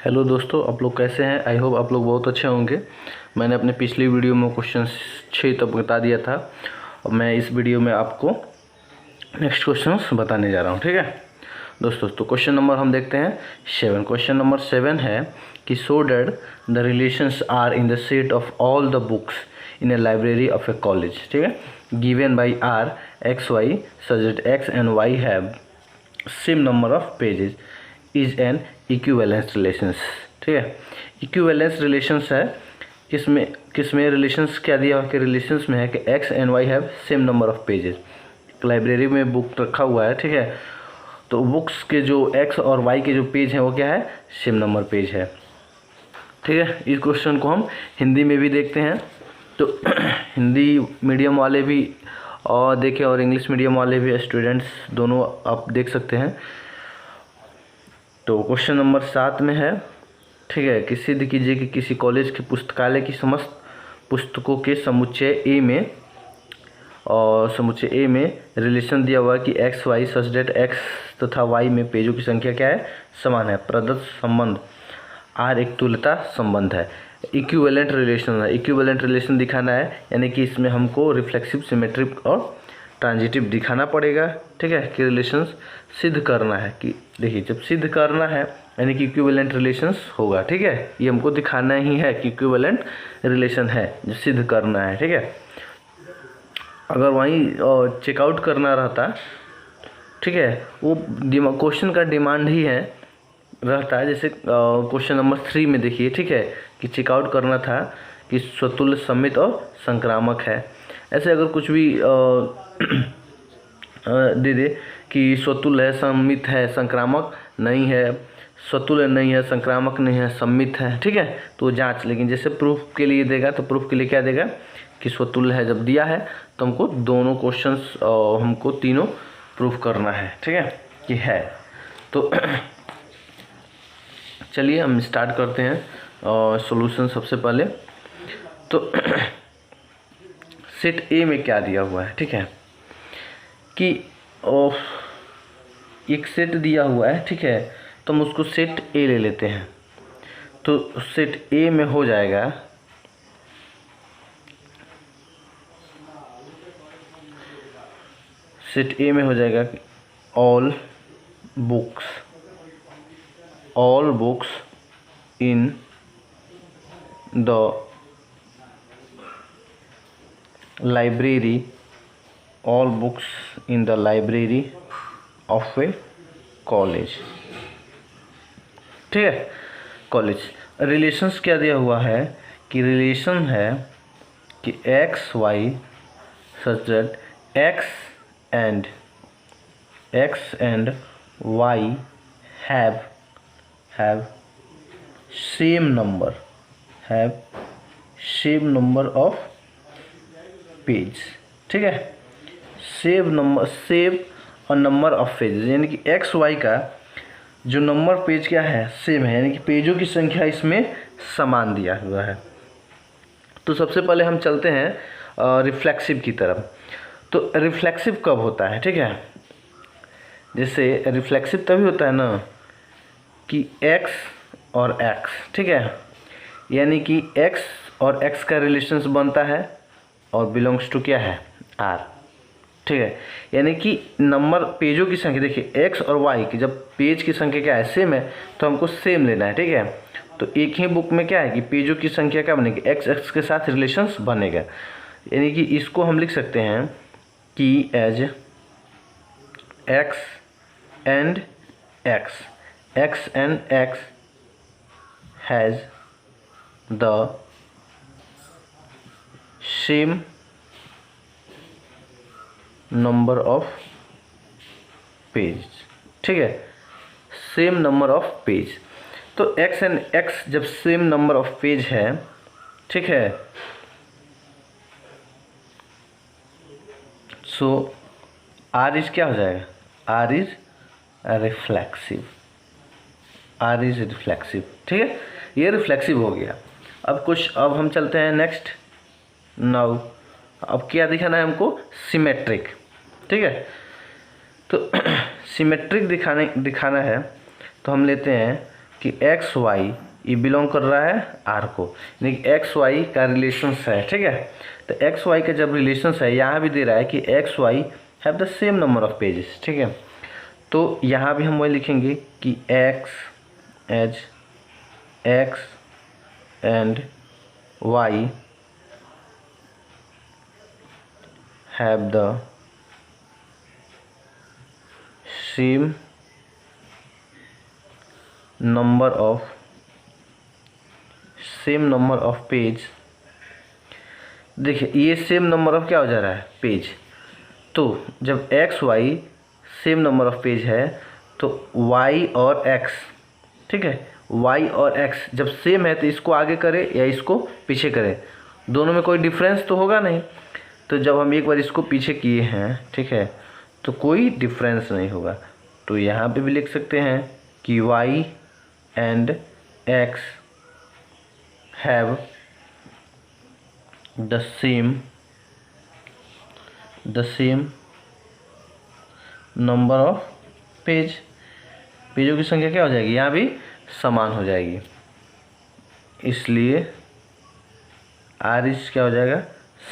Hello दोस्तों, आप लोग कैसे हैं। आई होप आप लोग बहुत अच्छे होंगे। मैंने अपने पिछली वीडियो में क्वेश्चन 6 तक बता दिया था और मैं इस वीडियो में आपको नेक्स्ट क्वेश्चंस बताने जा रहा हूं। ठीक है दोस्तों, तो क्वेश्चन नंबर हम देखते हैं 7। क्वेश्चन नंबर 7 है कि so that the relations are in the set of all the books in a library of a college. ठीक है, given by R X Y such that X and Y have same number of pages is an equivalence relations. ठीक है, equivalence relations है किसमें relations क्या दिया हुआ कि रिलेशंस में है कि x and Y have same number of pages. Library में बुक रखा हुआ है, ठीक है, तो बुक्स के जो एक्स और वाई के जो पेज हैं वो क्या है, सेम नंबर पेज है। ठीक है, इस क्वेश्चन को हम हिंदी में भी देखते हैं, तो हिंदी मीडियम वाले भी और देखें और इंग्लिश मीडियम वाले भी स्टूडेंट्स दोनों आप देख सकते हैं। तो क्वेश्चन नंबर 7 में है, ठीक है, कि सिद्ध कीजिए कि किसी कॉलेज के पुस्तकालय की समस्त पुस्तकों के समुच्चय ए में रिलेशन दिया हुआ है कि X Y such that X तथा वाई में पेजों की संख्या क्या है, समान है। प्रदत्त संबंध आर एक तुल्यता संबंध है। इक्विवेलेंट रिलेशन है, इक्विवेलेंट रिलेशन दिखाना है, यानी कि इसमें हमको रिफ्लेक्सिव, सिमेट्रिक और ट्रांजिटिव दिखाना पड़ेगा। ठीक है, कि रिलेशंस सिद्ध करना है कि देखिए जब सिद्ध करना है यानी कि इक्विवेलेंट रिलेशंस होगा। ठीक है, ये हमको दिखाना ही है कि इक्विवेलेंट रिलेशन है जो सिद्ध करना है। ठीक है, अगर वहीं चेकआउट करना रहता, ठीक है, वो क्वेश्चन का डिमांड ही है रहता है। जैसे क्वेश्चन नंबर 3 में देखिए, ठीक है, कि चेकआउट करना था कि स्वतुल्य, सम्मित और संक्रामक है। ऐसे अगर कुछ भी दे दे कि स्वतुल्य है, सम्मित है, संक्रामक नहीं है, स्वतुल्य नहीं है, संक्रामक नहीं है, सम्मित है, ठीक है, तो जांच। लेकिन जैसे प्रूफ के लिए देगा तो प्रूफ के लिए क्या देगा कि स्वतुल्य है। जब दिया है तो हमको दोनों क्वेश्चंस हमको तीनों प्रूफ करना है, ठीक है, कि है। तो चलिए हम स्टार्ट करते हैं सॉल्यूशन। सबसे पहले तो सेट ए में क्या दिया हुआ है, ठीक है, कि एक सेट दिया हुआ है, ठीक है, तो हम उसको सेट ए ले लेते हैं। तो सेट ए में हो जाएगा सेट ए में हो जाएगा all books in the library, all books in the library of a college. ठीक है, कॉलेज। रिलेशंस क्या दिया हुआ है कि रिलेशन है कि X Y such that X and Y have same number of page. ठीक है, सेव और नंबर ऑफ पेज, यानी कि एक्स वाई का जो नंबर पेज क्या है, सेम है, यानी कि पेजों की संख्या इसमें समान दिया हुआ है। तो सबसे पहले हम चलते हैं रिफ्लेक्सिव की तरफ। तो रिफ्लेक्सिव कब होता है, ठीक है, जैसे रिफ्लेक्सिव तभी होता है ना कि x और x, ठीक है, यानी कि x और x का रिलेशंस बनता है और बिलोंग्स टू क्या है, r। ठीक है, यानी कि नंबर पेजों की संख्या, देखिए x और y की जब पेज की संख्या क्या है, सेम है, तो हमको सेम लेना है। ठीक है, तो एक ही बुक में क्या है कि पेजों की संख्या क्या बनेगी, x के साथ रिलेशंस बनेगा। यानी कि इसको हम लिख सकते हैं कि as x and x has the same number of page. ठीक है, सेम नंबर ऑफ पेज। तो x एंड x जब सेम नंबर ऑफ पेज है, ठीक है, सो r इज क्या हो जाएगा, r इज रिफ्लेक्सिव। ठीक है, ये रिफ्लेक्सिव हो गया। अब हम चलते हैं नेक्स्ट। नाउ अब क्या दिखाना है हमको, सिमेट्रिक। ठीक है, तो सिमेट्रिक दिखाना है, तो हम लेते हैं कि एक्स वाई ये बिलोंग कर रहा है आर को, यानी कि एक्स वाई का रिलेशंस है, ठीक है। तो एक्स वाई का जब रिलेशंस है, यहाँ भी दे रहा है कि X Y have the same number of pages, ठीक है। तो यहाँ भी हम वही लिखेंगे कि X as X and Y have the same number of page. देखिए ये सेम नंबर ऑफ क्या हो जा रहा है, पेज। तो जब X Y same number of page है तो वाई और एक्स, ठीक है, वाई और एक्स जब सेम है तो इसको आगे करे या इसको पीछे करे, दोनों में कोई डिफरेंस तो होगा नहीं। तो जब हम एक बार इसको पीछे किए हैं, ठीक है, तो कोई डिफरेंस नहीं होगा। तो यहाँ पे भी लिख सकते हैं कि y and x have the same number of page. पेजों की संख्या क्या हो जाएगी, यहाँ भी समान हो जाएगी, इसलिए r इज क्या हो जाएगा,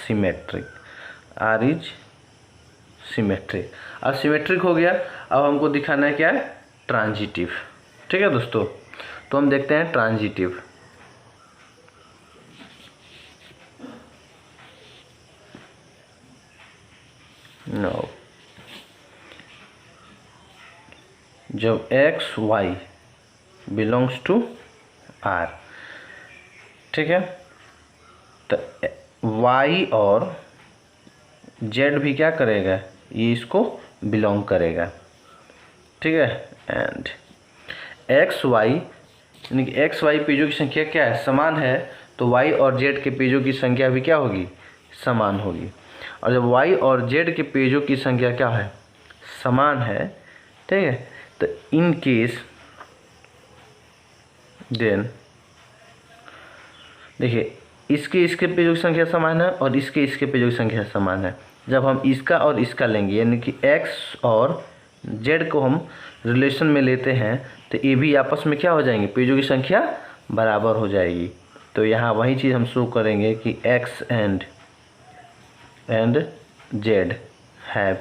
सिमेट्रिक। r is symmetric. अब सिमेट्रिक हो गया, अब हमको दिखाना है क्या है, ट्रांजिटिव, ठीक है दोस्तों। तो हम देखते हैं ट्रांजिटिव। नो, जब X Y belongs to R, ठीक है, तो वाई और जेड भी क्या करेगा, ये इसको बिलोंग करेगा, ठीक है। एंड एक्स वाई यानी कि एक्स वाई पेजों की संख्या क्या है, समान है, तो वाई और जेड के पेजों की संख्या भी क्या होगी, समान होगी। और जब वाई और जेड के पेजों की संख्या क्या है, समान है, ठीक है, तो इन केस देन देखिए इसके पेजों की संख्या समान है और इसके पेजों की संख्या समान है। जब हम इसका और इसका लेंगे, यानी कि एक्स और जेड को हम रिलेशन में लेते हैं, तो ये भी आपस में क्या हो जाएंगे, पेजों की संख्या बराबर हो जाएगी। तो यहाँ वही चीज़ हम शो करेंगे कि x and Z have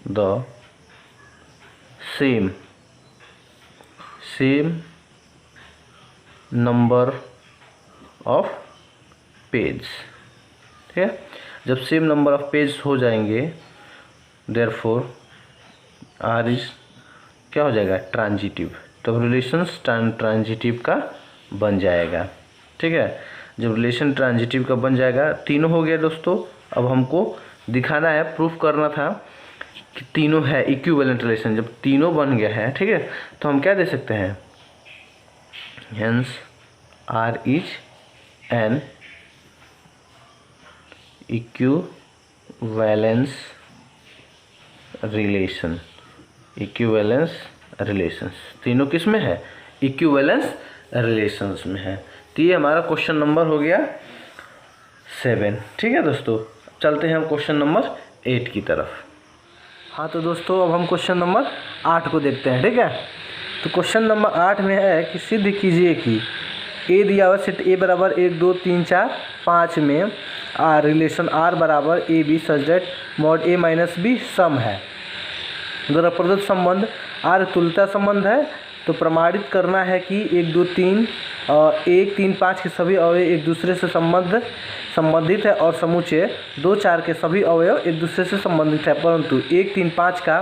the same number of page, ठीक है। जब सेम नंबर ऑफ पेज हो जाएंगे, देयरफॉर आर इज क्या हो जाएगा, ट्रांजिटिव। तो रिलेशंस ट्रांजिटिव का बन जाएगा, ठीक है। जब रिलेशन ट्रांजिटिव का बन जाएगा, तीनों हो गया दोस्तों। अब हमको दिखाना है, प्रूफ करना था कि तीनों है इक्विवेलेंट रिलेशन। जब तीनों बन गया है, ठीक है, तो हम क्या दे सकते हैं, hence R is an equivalence relation. Equivalence relations तीनों किस में है, इक्विवेलेंस रिलेशंस में है। तो ये हमारा क्वेश्चन नंबर हो गया 7, ठीक है दोस्तों। चलते हैं हम क्वेश्चन नंबर 8 की तरफ। हाँ तो दोस्तों अब हम क्वेश्चन नंबर 8 को देखते हैं, ठीक है। तो क्वेश्चन नंबर 8 में है कि सिद्ध कीजिए कि ए दिया हुआ सेट ए बराबर 1 2 3 4 5 में रिलेशन आर बराबर A B such that mod A minus B सम है। द्वारा प्रदत्त संबंध आर तुल्यता संबंध है। तो प्रमाणित करना है कि 1 2 3 1 3 5 के सभी अवयव एक दूसरे से संबंधित है और समुच्चय 2 4 के सभी अवयव एक दूसरे से संबंधित है, परंतु 1 3 5 का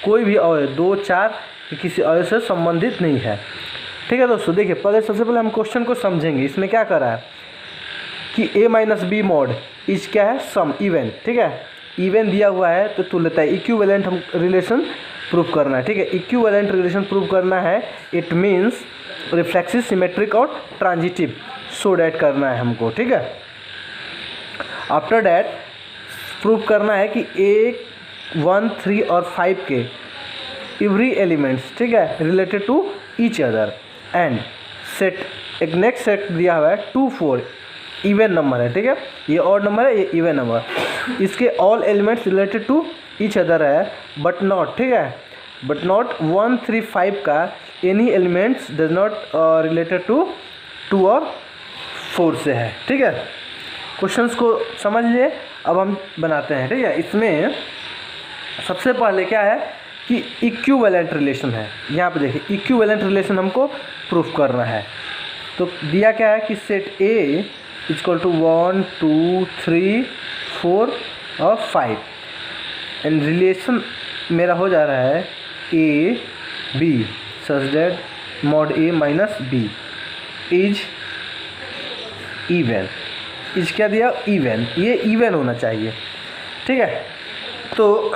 कोई भी अवयव 2 4 के किसी अवयव से संबंधित नहीं है, ठीक है दोस्तों। देखिए पहले सबसे पहले हम क्वेश्चन को समझेंगे। इसमें क्या कर रहा है कि a minus B mod is क्या है, सम, इवन, ठीक है। इवन दिया हुआ है तो तुल्यता इक्विवेलेंट हम रिलेशन प्रूफ करना है, ठीक है। इक्विवेलेंट रिलेशन प्रूफ करना है, इट मीन्स रिफ्लेक्सिव, सिमेट्रिक और ट्रांजिटिव सो डैट करना है हमको, ठीक है। आफ्टर डैट प्रूफ करना है कि 1 1 3 और 5 के एवरी एलिमेंट्स, ठीक है, related to each other and set, एक नेक्स्ट सेट दिया हुआ है 2 4 इवन नंबर है, ठीक है। ये ऑड नंबर है, ये इवन नंबर। इसके all elements related to each other है, बट नॉट, ठीक है, बट नॉट 1 3 5 का any elements does not related to 2 और 4 से है। ठीक है, क्वेश्चंस को समझ लिए। अब हम बनाते हैं। ठीक है, इसमें सबसे पहले क्या है कि इक्विवेलेंट रिलेशन है। यहाँ पे देखिए इक्विवेलेंट रिलेशन हमको प्रूफ करना है। तो दिया क्या है कि सेट ए इक्वल टू 1 2 3 4 और 5 एंड रिलेशन मेरा हो जा रहा है A B such that mod A minus B is even. Is क्या दिया? इवन। ये इवन होना चाहिए। ठीक है, तो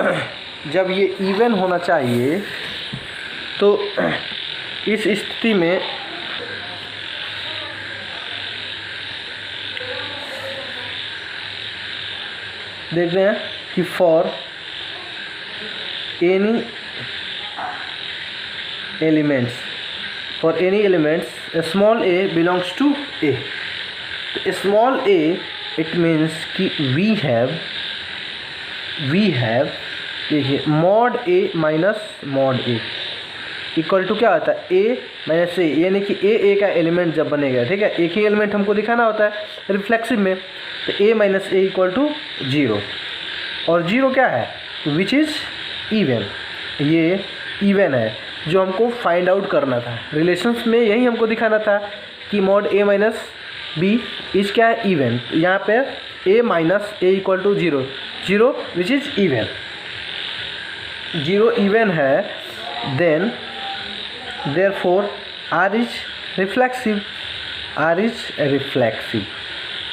जब ये इवन होना चाहिए तो इस स्थिति में देख रहे हैं कि for any elements small A belongs to A. तो स्मॉल ए इट मीन्स कि वी हैव देखिए mod A minus mod A equal to क्या होता है? ए माइनस ए, यानी कि ए का एलिमेंट जब बनेगा। ठीक है, एक ही एलिमेंट हमको दिखाना होता है रिफ्लेक्सिव में, तो ए माइनस ए इक्वल टू 0 और 0 क्या है? विच इज़ इवन। ये इवन है जो हमको फाइंड आउट करना था। रिलेशंस में यही हमको दिखाना था कि mod A minus B is क्या है? इवन। यहाँ पे A minus A equal to 0 which is even. 0 even है, then therefore R is reflexive।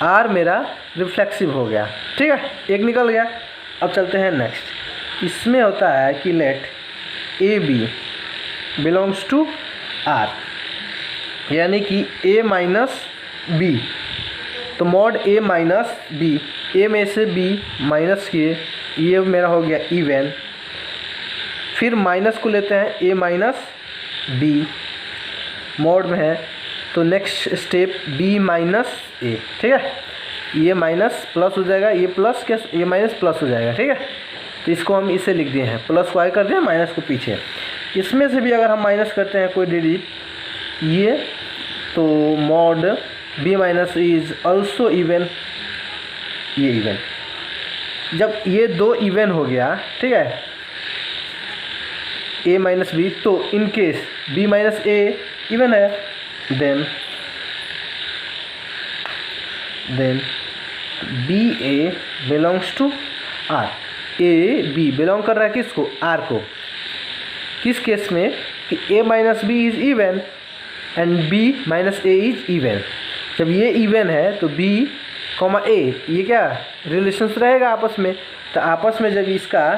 R मेरा रिफ्लेक्सिव हो गया। ठीक है, एक निकल गया। अब चलते हैं नेक्स्ट। इसमें होता है कि let A B belongs to R, यानी कि A माइनस बी। तो mod A minus B, A में से B माइनस किए, ये मेरा हो गया इवन। फिर माइनस को लेते हैं A माइनस बी मॉड में है, तो नेक्स्ट स्टेप बी माइनस ए। ठीक है, ये माइनस प्लस हो जाएगा, ये प्लस क्या, ये माइनस प्लस हो जाएगा। ठीक है, तो इसको हम इसे लिख दिए हैं, प्लस को आगे कर दिया, माइनस को पीछे। इसमें से भी अगर हम माइनस करते हैं कोई डिजिट ये, तो mod B minus is also even. ये इवन, जब ये 2 इवन हो गया, ठीक है, ए माइनस बी, तो in case B minus A even है, then B A belongs to R. A B belong कर रहा है किसको? आर को। किस केस में? कि A minus B is even and B minus A is even. जब ये इवन है तो बी कॉमा ए ये क्या रिलेशंस रहेगा आपस में। तो आपस में जब इसका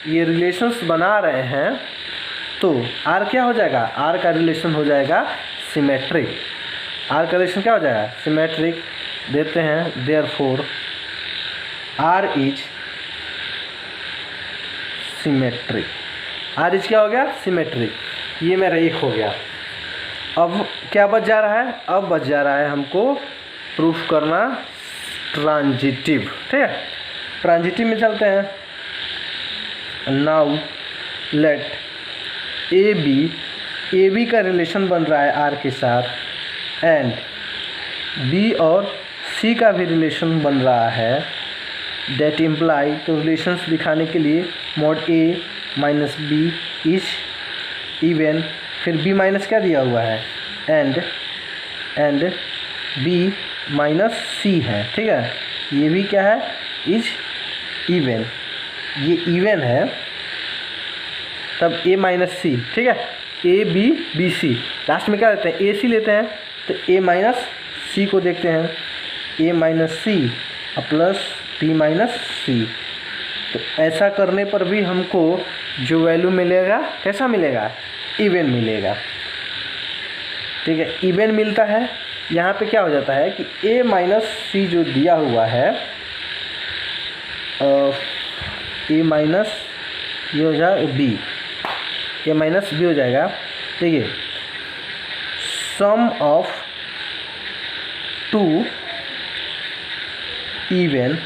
ये रिलेशंस बना रहे हैं तो आर क्या हो जाएगा? आर का रिलेशन हो जाएगा सिमेट्रिक। आर का रिलेशन क्या हो जाएगा? सिमेट्रिक। देते हैं therefore R is symmetric. R is क्या हो गया? सिमेट्रिक। ये मेरा एक हो गया। अब क्या बच जा रहा है? अब बच जा रहा है हमको प्रूफ करना ट्रांजिटिव। ठीक है, ट्रांजिटिव में चलते हैं। नाउ लेट ए बी का रिलेशन बन रहा है आर के साथ, एंड बी और सी का भी रिलेशन बन रहा है। दैट इम्प्लाई, तो रिलेशंस दिखाने के लिए mod A minus B is even, फिर बी माइनस क्या दिया हुआ है? एंड बी माइनस सी है। ठीक है, ये भी क्या है? Is even. ये इवन है, तब ए माइनस सी। ठीक है, A B B C, last में क्या लेते हैं? ए सी लेते हैं। तो ए माइनस सी को देखते हैं, A minus C plus B minus C. तो ऐसा करने पर भी हमको जो वैल्यू मिलेगा कैसा मिलेगा? इवन मिलेगा। ठीक है, इवन मिलता है। यहाँ पे क्या हो जाता है कि ए माइनस सी जो दिया हुआ है, ए माइनस ये हो जाएगा बी, ए माइनस बी हो जाएगा। देखिए, sum of 2 even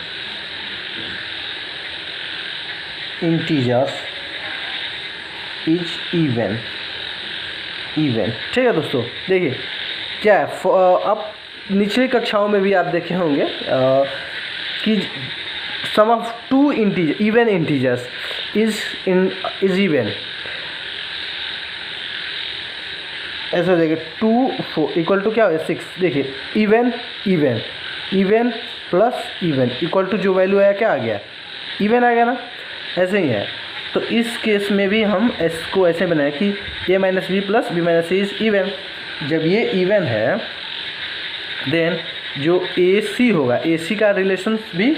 integers is even. Even. ठीक है दोस्तों, देखिए क्या है, अब निचली कक्षाओं में भी आप देखे होंगे कि sum of two integer even integers is even. ऐसा हो जाएगा 2 4 इक्वल टू क्या हो गया 6। देखिए even even even plus even equal to जो वैल्यू आया क्या आ गया, इवन आ गया ना। ऐसे ही है, तो इस केस में भी हम इसको ऐसे बनाए कि a minus B plus B minus C is even. जब ये इवन है देन जो ए सी होगा, ए सी का रिलेशन भी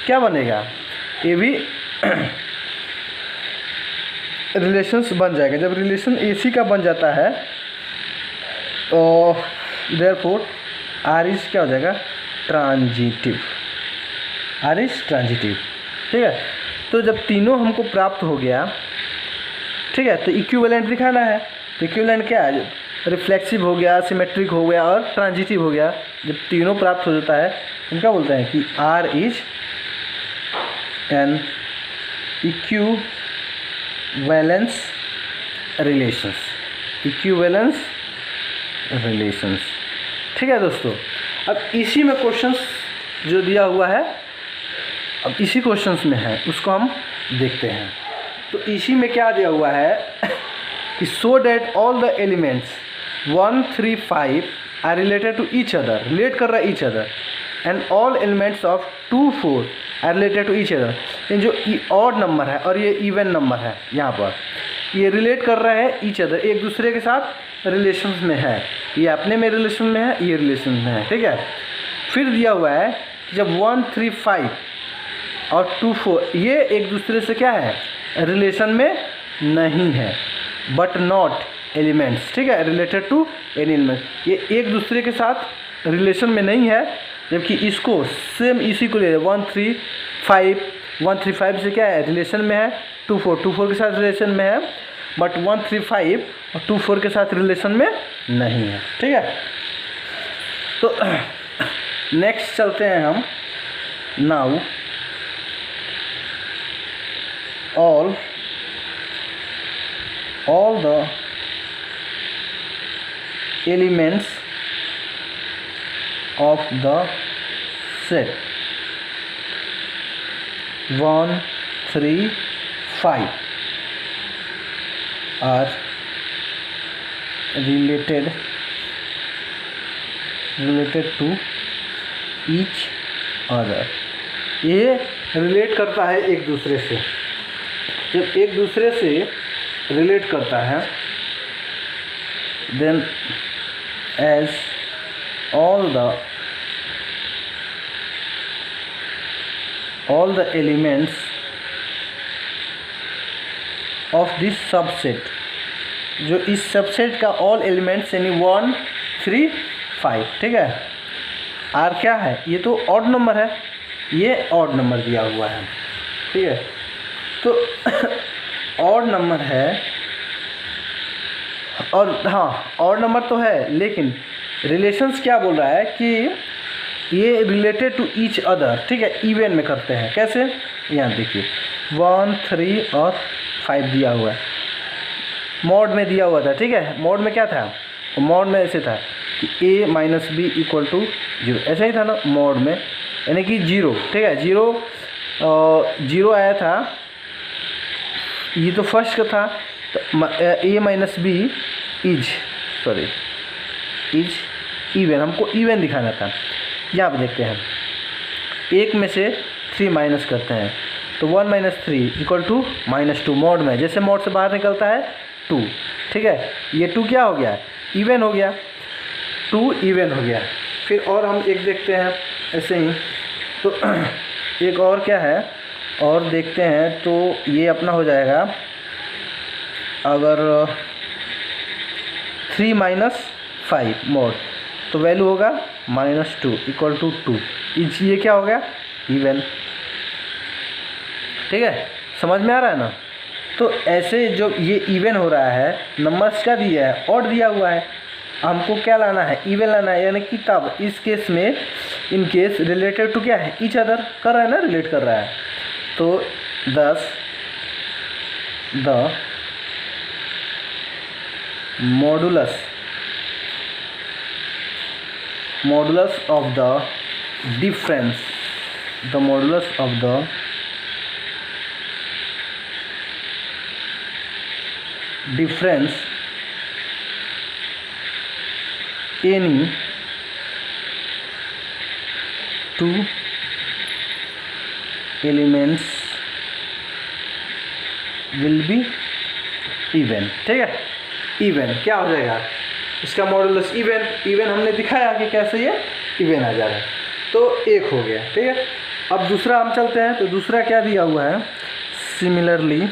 क्या बनेगा, ये भी रिलेशंस बन जाएगा। जब रिलेशन ए सी का बन जाता है तो देयरफॉर आर इज क्या हो जाएगा, ट्रांजिटिव। Are is transitive. ठीक है, तो जब तीनों हमको प्राप्त हो गया, ठीक है, तो इक्विवेलेंट दिखाना है। तो इक्विवेलेंट क्या है, रिफ्लेक्सिव हो गया, सिमेट्रिक हो गया और ट्रांजिटिव हो गया। जब तीनों प्राप्त हो जाता है हम क्या बोलते हैं कि R is an equivalence relations. Equivalence relations. ठीक है दोस्तों, अब इसी में क्वेश्चंस जो दिया हुआ है, अब इसी क्वेश्चंस में है, उसको हम देखते हैं। तो इसी में क्या दिया हुआ है कि so that all the elements 1 3 5 are related to each other, relate कर रहा है each other, and all elements of 2 4 are related to each other. ये जो ऑड नंबर है और ये इवन नंबर है, यहाँ पर ये रिलेट कर रहे हैं ईच अदर, एक दूसरे के साथ रिलेशन में है। ये अपने में रिलेशन में है, ये रिलेशन में है। ठीक है, फिर दिया हुआ है जब 1 3 5 और 2 4 ये एक दूसरे से क्या है, रिलेशन में नहीं है, बट नॉट एलिमेंट्स। ठीक है, रिलेटेड टू एनी एलिमेंट, ये एक दूसरे के साथ रिलेशन में नहीं है, जबकि इसको सेम इसी को ले 1 3 5 1 3 5 से क्या है, रिलेशन में है। 2 4 के साथ रिलेशन में है, बट 1 3 5 और 2 4 के साथ रिलेशन में नहीं है। ठीक है, तो नेक्स्ट चलते हैं हम। Now all the elements of the set 1 3 5 are related to each other। ये रिलेट करता है एक दूसरे से। जब एक दूसरे से रिलेट करता है then as all the elements of this subset, जो इस सबसेट का ऑल एलिमेंट्स यानी 1 3 5। ठीक है, आर क्या है, ये तो ऑड नंबर है, ये ऑड नंबर दिया हुआ है। ठीक है, तो ऑड नंबर है, और हाँ ऑड नंबर तो है, लेकिन रिलेशंस क्या बोल रहा है कि ये रिलेटेड टू ईच अदर। ठीक है, इवन में करते हैं कैसे, यहाँ देखिए 1 3 और 5 दिया हुआ है, मॉड में दिया हुआ था। ठीक है, मॉड में क्या था, मॉड में ऐसे था कि a minus B equal to 0, ऐसा ही था ना मॉड में, यानी कि 0। ठीक है, 0 आया था, ये तो फर्स्ट का था, तो a minus B is even, हमको इवन दिखाना था। यहाँ पे देखते हैं, एक में से 3 माइनस करते हैं, तो 1 माइनस 3 इक्वल टू -2 मॉड में, जैसे मॉड से बाहर निकलता है 2। ठीक है, ये 2 क्या हो गया, इवन हो गया, 2 इवन हो गया। फिर और हम एक देखते हैं ऐसे ही, तो एक और क्या है और देखते हैं, तो ये अपना हो जाएगा अगर 3 माइनस 5 मॉड, तो वैल्यू होगा -2 इक्वल टू 2। ये क्या हो गया, इवन। ठीक है, समझ में आ रहा है ना। तो ऐसे जो ये इवन हो रहा है, नंबर्स का दिया है, ऑड दिया हुआ है, हमको क्या लाना है, इवन लाना है। यानी कि तब इस केस में, इन केस रिलेटेड टू क्या है, ईच अदर कर रहा है ना, रिलेट कर रहा है। तो 10 the modulus of the difference, the modulus of the difference any two elements will be even। ठीक है, इवन क्या हो जाएगा इसका मॉडुलस, इवन हमने दिखाया कि कैसे ये इवन आ जा रहा है, तो एक हो गया। ठीक है, अब दूसरा हम चलते हैं, तो दूसरा क्या दिया हुआ है, सिमिलरली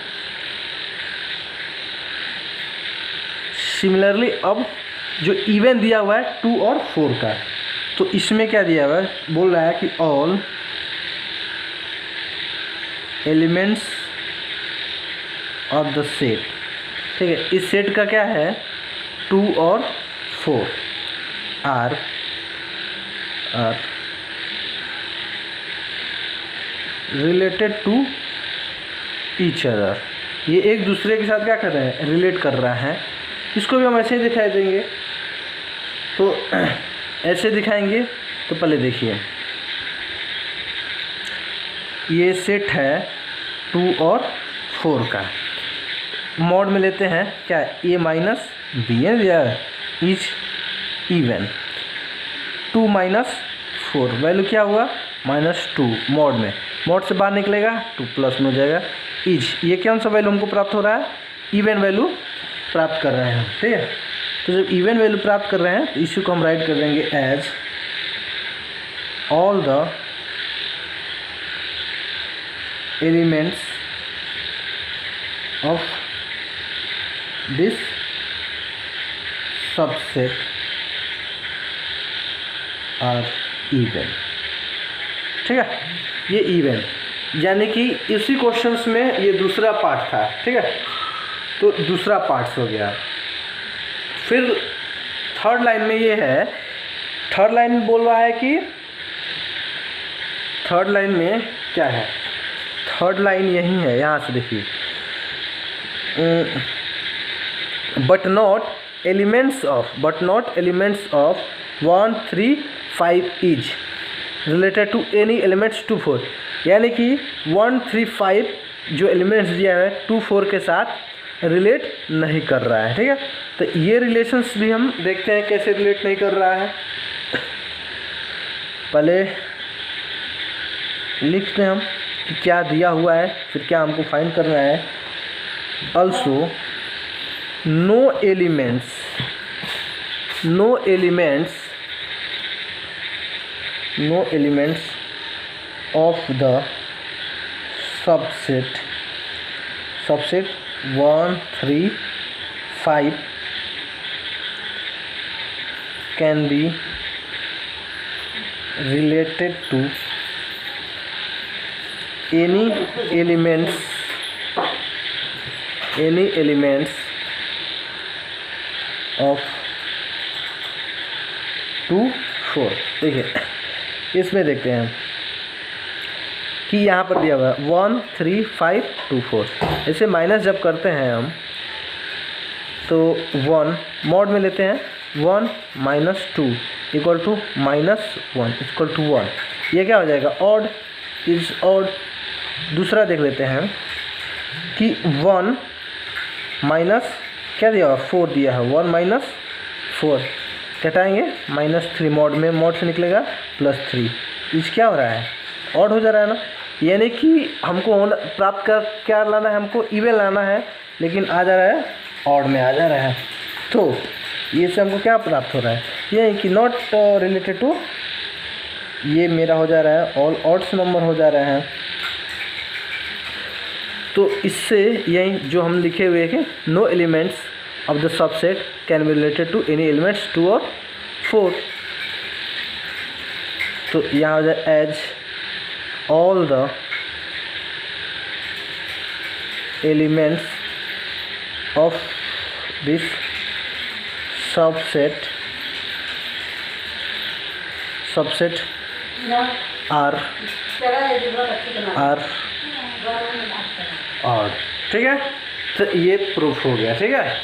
अब जो इवन दिया हुआ है 2 और 4 का, तो इसमें क्या दिया हुआ है, बोल रहा है कि all elements of the set. ठीक है, इस सेट का क्या है 2 और 4 are related to each other. ये एक दूसरे के साथ क्या कर रहे हैं, रिलेट कर रहा है। इसको भी हम ऐसे ही दिखाई देंगे, तो ऐसे दिखाएंगे। तो पहले देखिए, ये सेट है 2 और 4 का, मॉड में लेते हैं क्या, ए माइनस बी है या इज इवन। 2 माइनस 4 वैल्यू क्या हुआ -2, मॉड से बाहर निकलेगा 2 प्लस में हो जाएगा इज। ये कौन सा वैल्यू हमको प्राप्त हो रहा है, इवन वैल्यू प्राप्त कर रहे हैं। ठीक है, तो जब इवन वैल्यू प्राप्त कर रहे हैं तो इसी को हम राइट कर देंगे as all the elements of this subset are even. ठीक है, ये इवन यानी कि इसी क्वेश्चंस में ये दूसरा पार्ट था। ठीक है, तो दूसरा पार्ट हो गया। फिर थर्ड लाइन में ये है, थर्ड लाइन में बोल रहा है कि थर्ड लाइन में क्या है, थर्ड लाइन यही है, यहाँ से देखिए, but not elements of 1 3 5 is related to any elements 2 4। यानी कि 1 3 5 जो एलिमेंट्स दिया है 2 4 के साथ रिलेट नहीं कर रहा है। ठीक है, तो ये रिलेशंस भी हम देखते हैं कैसे रिलेट नहीं कर रहा है। पहले लिखते हैं हम कि क्या दिया हुआ है, फिर क्या हमको फाइंड करना है। also no elements of the subset 1 3 5 can be related to any elements of 2 4। देखिए इसमें देखते हैं कि यहाँ पर दिया हुआ है 1 3 5 2 4। ऐसे माइनस जब करते हैं हम तो 1 मॉड में लेते हैं 1 -2 इक्वल टू -1 इक्वल टू 1। ये क्या हो जाएगा ऑड इज ऑड। दूसरा देख लेते हैं कि 1 माइनस क्या दिया हुआ 4 दिया है 1 -4 घटाएंगे -3 मॉड में मॉड से निकलेगा +3। इस क्या हो रहा है ऑड हो जा रहा है ना, यानी कि हमको होना प्राप्त कर क्या लाना है, हमको इवन लाना है लेकिन आ जा रहा है ऑड में आ जा रहा है। तो ये से हमको क्या प्राप्त हो रहा है ये है कि नॉट रिलेटेड टू, ये मेरा हो जा रहा है ऑल ऑड्स नंबर हो जा रहे हैं। तो इससे यही जो हम लिखे हुए हैं no elements of the subset can be related to any elements 2 और 4। तो यहाँ हो जाए as all the elements of this subset are odd. ठीक है, तो ये प्रूफ हो गया। ठीक है,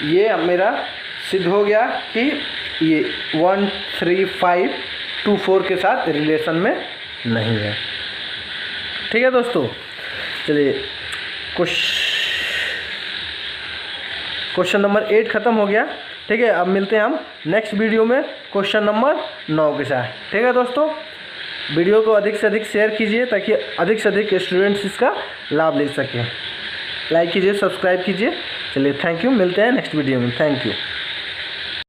ये मेरा सिद्ध हो गया कि ये 1 3 5 2 4 के साथ रिलेशन में नहीं है। ठीक है दोस्तों, चलिए क्वेश्चन नंबर 8 ख़त्म हो गया। ठीक है, अब मिलते हैं हम नेक्स्ट वीडियो में क्वेश्चन नंबर 9 के साथ। ठीक है दोस्तों, वीडियो को अधिक से अधिक शेयर कीजिए ताकि अधिक से अधिक स्टूडेंट्स इसका लाभ ले सकें। लाइक कीजिए, सब्सक्राइब कीजिए। चलिए थैंक यू, मिलते हैं नेक्स्ट वीडियो में। Thank you.